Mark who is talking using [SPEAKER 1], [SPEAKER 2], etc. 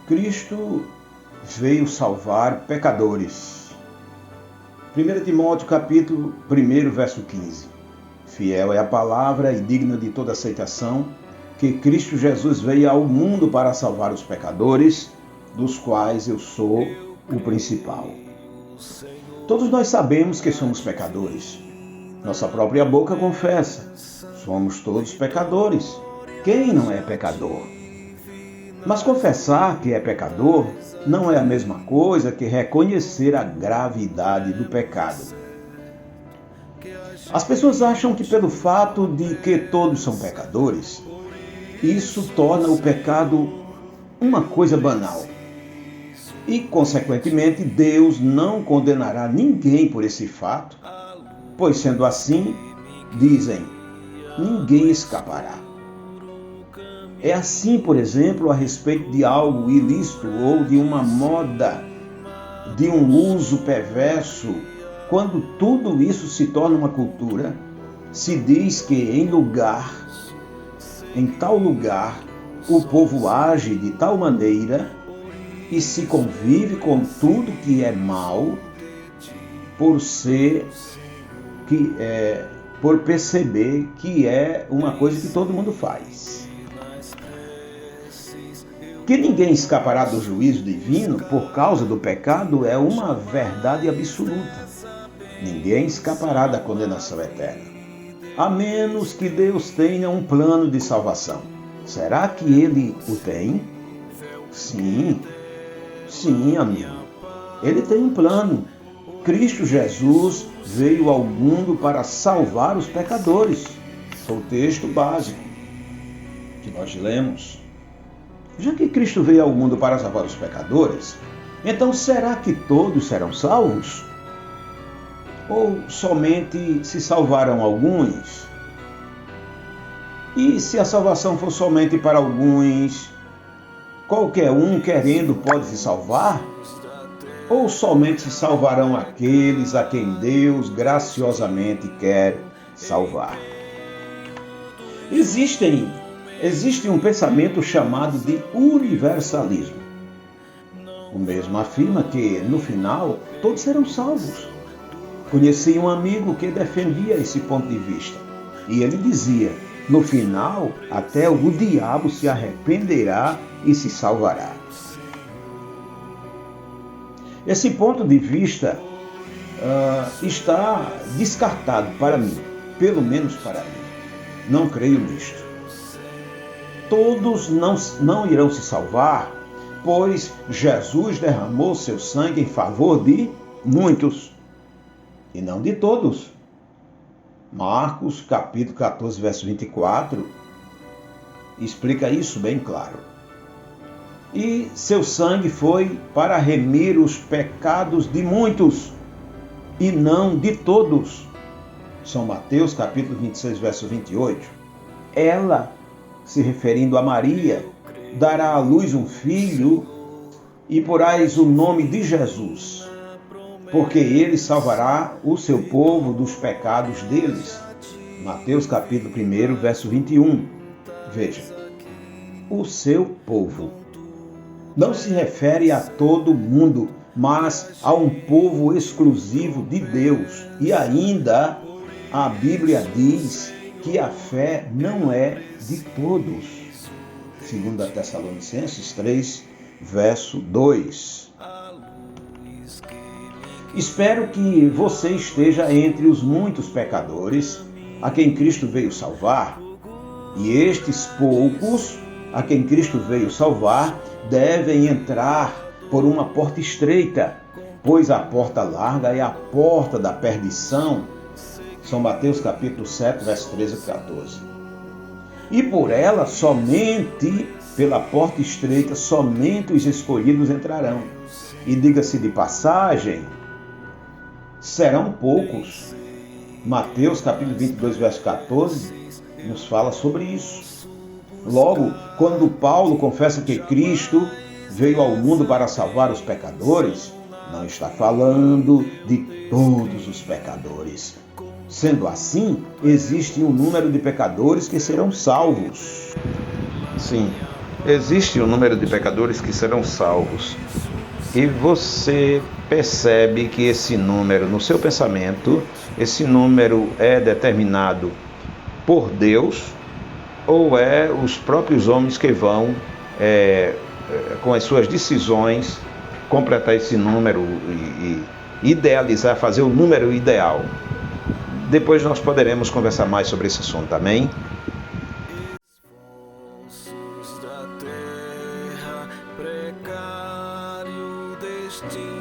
[SPEAKER 1] Cristo veio salvar pecadores. 1 Timóteo capítulo 1, verso 15. Fiel é a palavra e digna de toda aceitação que Cristo Jesus veio ao mundo para salvar os pecadores, dos quais eu sou o principal. Todos nós sabemos que somos pecadores. Nossa própria boca confessa. Somos todos pecadores. Quem não é pecador? Mas confessar que é pecador não é a mesma coisa que reconhecer a gravidade do pecado. As pessoas acham que pelo fato de que todos são pecadores, isso torna o pecado uma coisa banal. E, consequentemente, Deus não condenará ninguém por esse fato, pois, sendo assim, dizem, ninguém escapará. É assim, por exemplo, a respeito de algo ilícito ou de uma moda, de um uso perverso. Quando tudo isso se torna uma cultura, se diz que em tal lugar, o povo age de tal maneira e se convive com tudo que é mal por perceber que é uma coisa que todo mundo faz. Que ninguém escapará do juízo divino por causa do pecado é uma verdade absoluta. Ninguém escapará da condenação eterna, a menos que Deus tenha um plano de salvação. Será que Ele o tem? Sim, amigo. Ele tem um plano. Cristo Jesus veio ao mundo para salvar os pecadores. Foi o texto básico que nós lemos. Já que Cristo veio ao mundo para salvar os pecadores, então será que todos serão salvos? Ou somente se salvarão alguns? E se a salvação for somente para alguns, qualquer um querendo pode se salvar? Ou somente se salvarão aqueles a quem Deus graciosamente quer salvar? Existe um pensamento chamado de universalismo. O mesmo afirma que, no final, todos serão salvos. Conheci um amigo que defendia esse ponto de vista. E ele dizia, no final, até o diabo se arrependerá e se salvará. Esse ponto de vista está descartado para mim, pelo menos para mim. Não creio nisto. Todos não irão se salvar, pois Jesus derramou seu sangue em favor de muitos, e não de todos. Marcos, capítulo 14, verso 24, explica isso bem claro. E seu sangue foi para remir os pecados de muitos, e não de todos. São Mateus, capítulo 26, verso 28. Ela, se referindo a Maria, dará à luz um filho, e porás o nome de Jesus, porque ele salvará o seu povo dos pecados deles. Mateus capítulo 1, verso 21. Veja, o seu povo não se refere a todo mundo, mas a um povo exclusivo de Deus. E ainda a Bíblia diz que a fé não é de todos. 2 Tessalonicenses 3, verso 2. Espero que você esteja entre os muitos pecadores a quem Cristo veio salvar, e estes poucos a quem Cristo veio salvar devem entrar por uma porta estreita, pois a porta larga é a porta da perdição. São Mateus capítulo 7, verso 13 e 14. E por ela, somente pela porta estreita, somente os escolhidos entrarão. E diga-se de passagem, serão poucos. Mateus capítulo 22, verso 14, nos fala sobre isso. Logo, quando Paulo confessa que Cristo veio ao mundo para salvar os pecadores, não está falando de todos os pecadores. Sendo assim, existe um número de pecadores que serão salvos. Sim, Existe um número de pecadores que serão salvos. E você percebe que esse número, no seu pensamento, esse número é determinado por Deus ou é os próprios homens que vão, com as suas decisões, completar esse número e idealizar, fazer o número ideal. Depois nós poderemos conversar mais sobre esse assunto, amém?
[SPEAKER 2] Precário destino.